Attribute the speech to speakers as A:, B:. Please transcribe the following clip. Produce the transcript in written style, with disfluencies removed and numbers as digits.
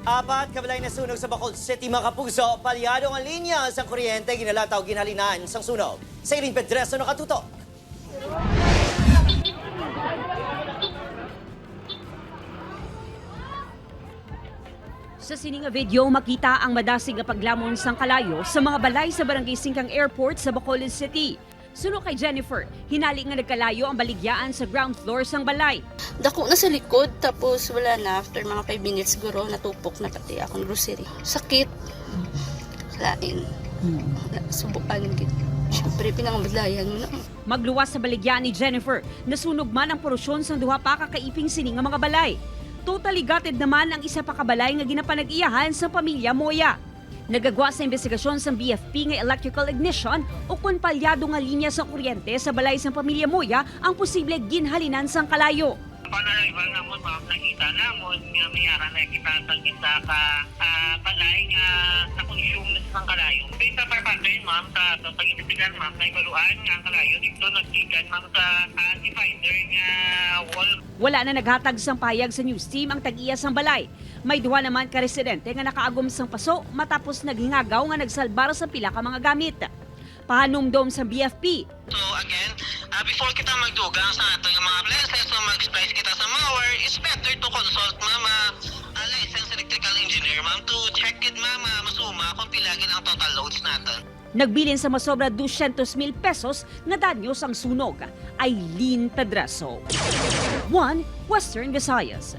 A: Apat kabalay na sunog sa Bacolod City, mga kapuso. Palyado ang linya sa kuryente, ginalataw ginhalinan sang sunog. Sa Irene Pedreso nakatutok.
B: Sa sining nga video, makita ang madasig nga paglamon sang kalayo sa mga balay sa Barangay Singkang Airport sa Bacolod City. Suno kay Jennifer, hinali nga nagkalayo ang baligyan sa ground floor sang balay.
C: Dako na sa likod, tapos wala na. After mga 5 minutes siguro, natupok na pati akong grocery. Sakit. Lain. Subukan. Siyempre, pinangabadlayan mo na.
B: Magluwas sa baligyan ni Jennifer, nasunog man ang porosyon sang duha pa kakaiping sining nga mga balay. Totally gutted naman ang isa pa kabalay nga ginapanag-iyahan sa pamilya Moya. Nagagwa sa investigasyon sa BFP nga electrical ignition o kung palyado nga linya sa kuryente sa balay sa pamilya Moya ang posible ginhalinan sang kalayo.
D: Panaliban na mo, ma'am, nakita na mo, nga mayara na kita sa kita ka balay nga na-consume na sa kalayo. Based sa papatin, ma'am, sa pag-ibitigan, ma'am, na ibaluan nga ang kalayo, dito nagsigan, ma'am, sa divider nga wall.
B: Wala na naghatag sang payag sa news team ang tag-iya sang balay. May duha naman ka residente nga nakaagom sang paso matapos naghingagaw nga nagsalbar sa pila ka mga gamit. Pahanumdom sa BFP.
E: So again, before kita magdugang sa ating mga appliances o mag-splice kita sa mga wire, it's better to consult mama licensed electrical engineer, ma'am, to check it, mama, masuma kung pilagin ang total loads natin.
B: Nagbilin sa masobra 200,000 pesos nga danyo sang sunog. Irene Pedreso, 1 Western Visayas.